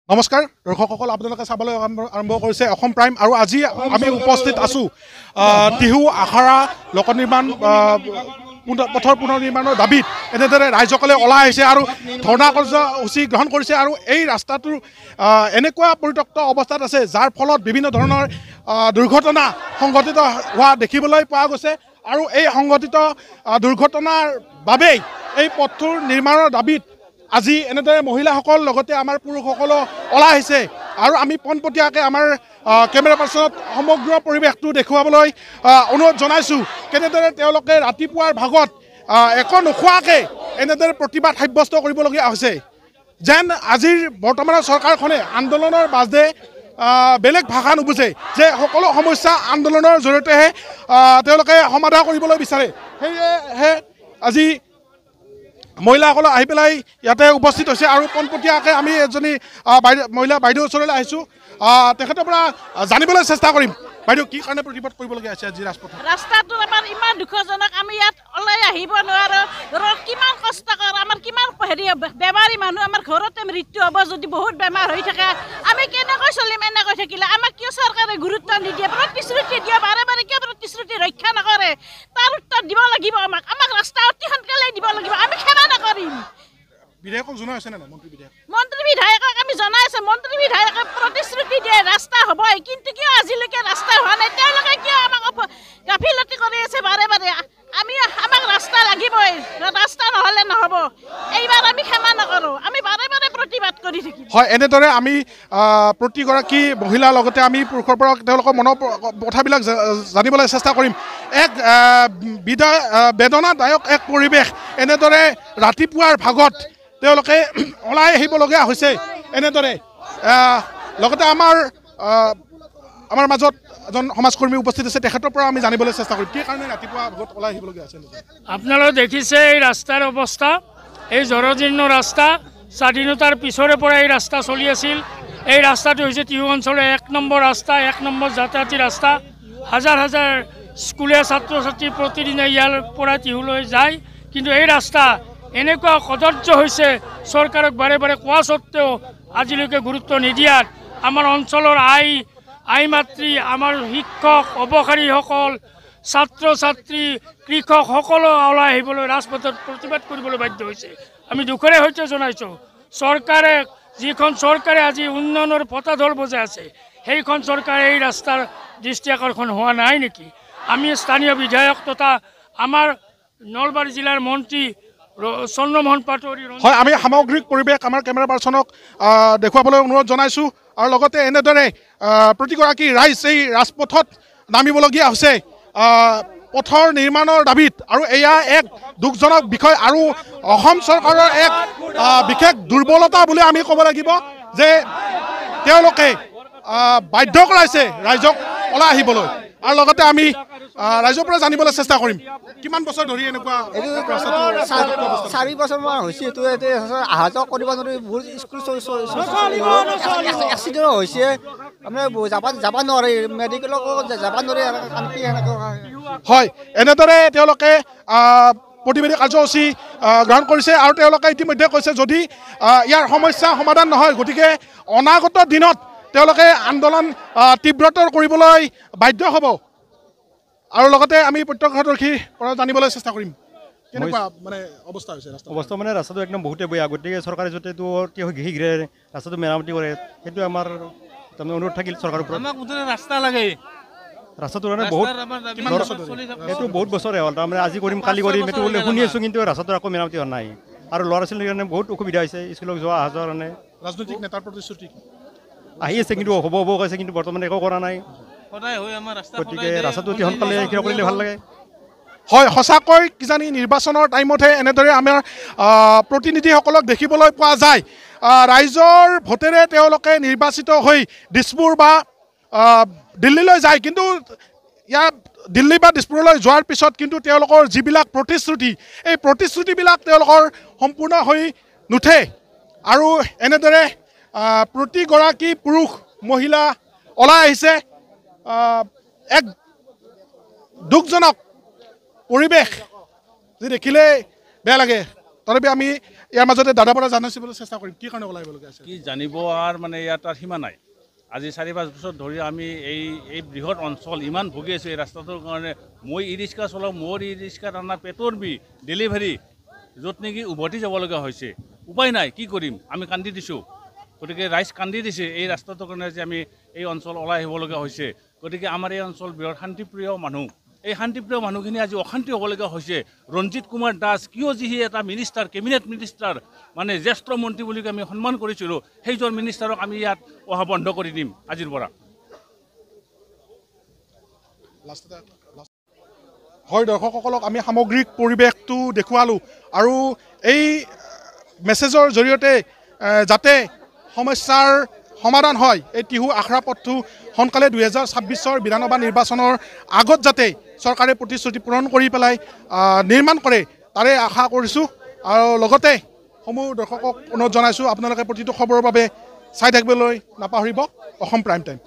নমস্কাৰ দৰ্শকসকল আপোনালোকে চাবলৈ আৰম্ভ কৰিছে অসম প্ৰাইম আৰু আজি আমি উপস্থিত আছো টিহু আখাৰা লোক নিৰ্মাণ পথৰ পুনৰ নিৰ্মাণৰ দাবীত এনেদৰে ৰাইজসকলে ওলাই আহিছে আৰু ধৰ্ণা কাৰ্যসূচী গ্ৰহণ কৰিছে আৰু এই ৰাস্তাটোৰ এনেকুৱা পৰিত্যক্ত অৱস্থাত আছে যাৰ ফলত বিভিন্ন ধৰণৰ দুৰ্ঘটনা সংঘটিত হোৱা দেখিবলৈ পোৱা গৈছে আৰু এই সংঘটিত দুৰ্ঘটনাৰ বাবেই এই পথটোৰ নিৰ্মাণৰ দাবীত আজি এনেদৰে মহিলাসকল লগতে আমাৰ পুৰুষসকলো ওলাই আহিছে আৰু আমি পোনপটীয়াকৈ আমাৰ কেমেৰা পাৰ্চনত সমগ্ৰ পৰিৱেশটো দেখুৱাবলৈ অনুৰোধ জনাইছোঁ কেনেদৰে তেওঁলোকে ৰাতিপুৱাৰ ভাগত একো নোখোৱাকৈ এনেদৰে প্ৰতিবাদ সাব্যস্ত কৰিবলগীয়া হৈছে যেন আজিৰ বৰ্তমানৰ চৰকাৰখনে আন্দোলনৰ বাজে বেলেগ ভাষা নুবুজে যে সকলো সমস্যা আন্দোলনৰ জৰিয়তেহে তেওঁলোকে সমাধান কৰিবলৈ বিচাৰে সেয়েহে আজি মহিলাসকল আহি পেলাই ইয়াতে উপস্থিত হৈছে আৰু পোনপটীয়াকৈ আমি এজনী মহিলা বাইদেউৰ ওচৰলৈ আহিছোঁ তেখেতৰ পৰা জানিবলৈ চেষ্টা কৰিম বাইদেউ কি কাৰণে প্ৰতিবাদ কৰিবলগীয়া আছে আজি ৰাস্তাটো আমাৰ ইমান দুখজনক আমি ইয়াত ওলাই আহিব নোৱাৰোঁ কিমান কষ্টকৰ আমাৰ কিমান বেমাৰী মানুহ আমাৰ ঘৰতে মৃত্যু হ'ব যদি বহুত বেমাৰ হৈ থাকে আমি কেনেকৈ চলিম এনেকৈ থাকিলে আমাক কিয় চৰকাৰে গুৰুত্ব নিদিয়ে প্ৰতিশ্ৰুতি দিয়ে বাৰে বাৰে কিয় প্ৰতিশ্ৰুতি ৰক্ষা নকৰে তাৰ উত্তৰ দিব লাগিব আমাক ৰাস্তা অতি সোনকালে দিব লাগিব আমি ক্ষমা নকৰিম বিধায়কক জনাই আছে নে মন্ত্ৰী বিধায়কক আমি জনাই আছো মন্ত্ৰী বিধায়কে প্ৰতিশ্ৰুতি দিয়ে ৰাস্তা হ'বই কিন্তু কিয় আজিলৈকে ৰাস্তা হোৱা নাই তেওঁলোকে কিয় আমাক গাফিলতি কৰি আছে বাৰে বাৰে আমাক ৰাস্তা লাগিবই ৰাস্তা নহ'লে নহ'ব এইবাৰ আমি ক্ষমা নকৰোঁ আমি বাৰে বাৰে প্ৰতিবাদ কৰি থাকিম হয় এনেদৰে আমি প্ৰতিগৰাকী মহিলাৰ লগতে আমি পুৰুষৰ পৰা তেওঁলোকৰ মনৰ কথাবিলাক জানিবলৈ চেষ্টা কৰিম এক বেদনাদায়ক এক পৰিৱেশ এনেদৰে ৰাতিপুৱাৰ ভাগত তেওঁলোকে ওলাই আহিবলগীয়া হৈছে এনেদৰে লগতে আমাৰ মাজত এজন সমাজকৰ্মী উপস্থিত আছে তেখেতৰ পৰা আমি জানিবলৈ চেষ্টা কৰিম কি কাৰণে ৰাতিপুৱা ভাগত ওলাই আহিবলগীয়া আছে আপোনালোকে দেখিছে এই ৰাস্তাৰ অৱস্থা এই জৰাজীৰ্ণ ৰাস্তা স্বাধীনতাৰ পিছৰে পৰা এই ৰাস্তা চলি আছিল এই ৰাস্তাটো হৈছে টিহু অঞ্চলৰ 1 নম্বৰ ৰাস্তা 1 নম্বৰ যাতায়াতী ৰাস্তা হাজাৰ হাজাৰ স্কুলীয়া ছাত্ৰ ছাত্ৰী প্ৰতিদিনে ইয়াৰ পৰা টিহুলৈ যায় কিন্তু এই ৰাস্তা এনেকুৱা কদৰ্য হৈছে চৰকাৰক বাৰে বাৰে কোৱা স্বত্তেও আজিলৈকে গুৰুত্ব নিদিয়াত আমাৰ অঞ্চলৰ আই মাতৃ আমাৰ শিক্ষক অৱকাৰীসকল ছাত্ৰ ছাত্ৰী কৃষক সকলো ওলাই আহিবলৈ ৰাজপথত প্ৰতিবাদ কৰিবলৈ বাধ্য হৈছে আমি দুখৰে সৈতে জনাইছোঁ চৰকাৰে যিখন চৰকাৰে আজি উন্নয়নৰ পতাঢল বজাই আছে সেইখন চৰকাৰে এই ৰাস্তাৰ দৃষ্টি আকৰ্ষণ হোৱা নাই নেকি আমি স্থানীয় বিধায়ক তথা আমাৰ নলবাৰী জিলাৰ মন্ত্ৰী চন্দ্ৰমোহন পাটোৱাৰী হয় আমি সামগ্ৰিক পৰিৱেশ আমাৰ কেমেৰা পাৰ্চনক দেখুৱাবলৈ অনুৰোধ জনাইছোঁ আৰু লগতে এনেদৰে প্ৰতিগৰাকী ৰাইজ এই ৰাজপথত নামিবলগীয়া হৈছে পথৰ নিৰ্মাণৰ দাবীত আৰু এয়া এক দুখজনক বিষয় আৰু অসম চৰকাৰৰ এক বিশেষ দুৰ্বলতা বুলি আমি ক'ব লাগিব যে তেওঁলোকে বাধ্য কৰাইছে ৰাইজক ওলাই আহিবলৈ আৰু লগতে আমি ৰাইজৰ পৰা জানিবলৈ চেষ্টা কৰিম কিমান বছৰ ধৰি এনেকুৱা 4 বছৰমান হৈছে এইটো অহা যোৱা কৰিব নোৱাৰি বহুত স্কুল এক্সিডেণ্ট হৈছে আমি যাব নোৱাৰি মেডিকেলত যাব নোৱাৰি হয় এনেদৰে তেওঁলোকে প্ৰতিবাদী কাৰ্যসূচী গ্ৰহণ কৰিছে আৰু তেওঁলোকে ইতিমধ্যে কৈছে যদি ইয়াৰ সমস্যা সমাধান নহয় গতিকে অনাগত দিনত তেওঁলোকে আন্দোলন তীব্ৰতৰ কৰিবলৈ বাধ্য হ'ব আৰু লগতে আমি প্ৰত্যক্ষদৰ্শীৰ পৰা জানিবলৈ চেষ্টা কৰিম কেনেকুৱা মানে অৱস্থা হৈছে অৱস্থা মানে ৰাস্তাটো একদম বহুতে বেয়া গতিকে চৰকাৰে যদি শীঘ্ৰে ৰাস্তাটো মেৰামতি কৰে সেইটো আমাৰ তাৰমানে অনুৰোধ থাকিল চৰকাৰৰ পৰা ৰাস্তা লাগে ৰাস্তাটো মানে এইটো বহুত বছৰে হ'ল তাৰমানে আজি কৰিম কালি কৰিম এইটো বোলে শুনি আছোঁ কিন্তু ৰাস্তাটো আকৌ মেৰামতি হোৱা নাই আৰু ল'ৰা ছোৱালীৰ কাৰণে বহুত অসুবিধা হৈছে স্কুলত যোৱা অহা যোৱাৰ কাৰণে ৰাজনৈতিক নেতাৰ প্ৰতিশ্ৰুতি আহি আছে কিন্তু হ'ব কৈছে কিন্তু বৰ্তমান একো কৰা নাই গতিকে ৰাস্তাটো অতি সোনকালে কৰিলে ভাল লাগে হয় সঁচাকৈ কিজানি নিৰ্বাচনৰ টাইমতহে এনেদৰে আমাৰ প্ৰতিনিধিসকলক দেখিবলৈ পোৱা যায় ৰাইজৰ ভোটেৰে তেওঁলোকে নিৰ্বাচিত হৈ দিছপুৰ বা দিল্লীলৈ যায় কিন্তু ইয়াত দিল্লী বা দিছপুৰলৈ যোৱাৰ পিছত কিন্তু তেওঁলোকৰ যিবিলাক প্ৰতিশ্ৰুতি এই প্ৰতিশ্ৰুতিবিলাক তেওঁলোকৰ সম্পূৰ্ণ হৈ নুঠে আৰু এনেদৰে প্ৰতিগৰাকী পুৰুষ মহিলা ওলাই আহিছে এক দুখজনক পৰিৱেশ যি দেখিলে বেয়া লাগে তথাপি আমি ইয়াৰ মাজতে দাদাৰ পৰা জানিবলৈ চেষ্টা কৰিম কি কাৰণে ওলাই আহিবলগীয়া আছে কি জানিব আৰু মানে ইয়াত তাৰ সীমা নাই আজি 4-5 বছৰ ধৰি আমি এই বৃহৎ অঞ্চল ইমান ভুগি আছোঁ এই ৰাস্তাটোৰ কাৰণে মই ই ৰিক্সা চলাওঁ মোৰ ই ৰিক্সাত আনা পেটৰ বি ডেলিভাৰী য'ত নেকি উভতি যাব লগা হৈছে উপায় নাই কি কৰিম আমি কান্দি দিছোঁ গতিকে ৰাইজ কান্দি দিছে এই ৰাস্তাটোৰ কাৰণে যে আমি এই অঞ্চল ওলাই আহিবলগীয়া হৈছে গতিকে আমাৰ এই অঞ্চল বৃহৎ শান্তিপ্ৰিয় মানুহ এই শান্তিপ্ৰিয় মানুহখিনি আজি অশান্তি হ'বলগীয়া হৈছে ৰঞ্জিত কুমাৰ দাস কিয় যি এটা মিনিষ্টাৰ কেবিনেট মিনিষ্টাৰ মানে জ্যেষ্ঠ মন্ত্ৰী বুলি আমি সন্মান কৰিছিলোঁ সেইজন মিনিষ্টাৰক আমি ইয়াত অহা বন্ধ কৰি দিম আজিৰ পৰা হয় দৰ্শকসকলক আমি সামগ্ৰিক পৰিৱেশটো দেখুৱালোঁ আৰু এই মেছেজৰ জৰিয়তে যাতে সমস্যাৰ সমাধান হয় এই টিহু আখৰা পথটো সোনকালে 2026 বিধানসভা নিৰ্বাচনৰ আগত যাতে চৰকাৰে প্ৰতিশ্ৰুতি পূৰণ কৰি পেলাই নিৰ্মাণ কৰে তাৰে আশা কৰিছোঁ আৰু লগতে সমূহ দৰ্শকক অনুৰোধ জনাইছোঁ আপোনালোকে প্ৰতিটো খবৰৰ বাবে চাই থাকিবলৈ নাপাহৰিব অসম প্ৰাইম টাইম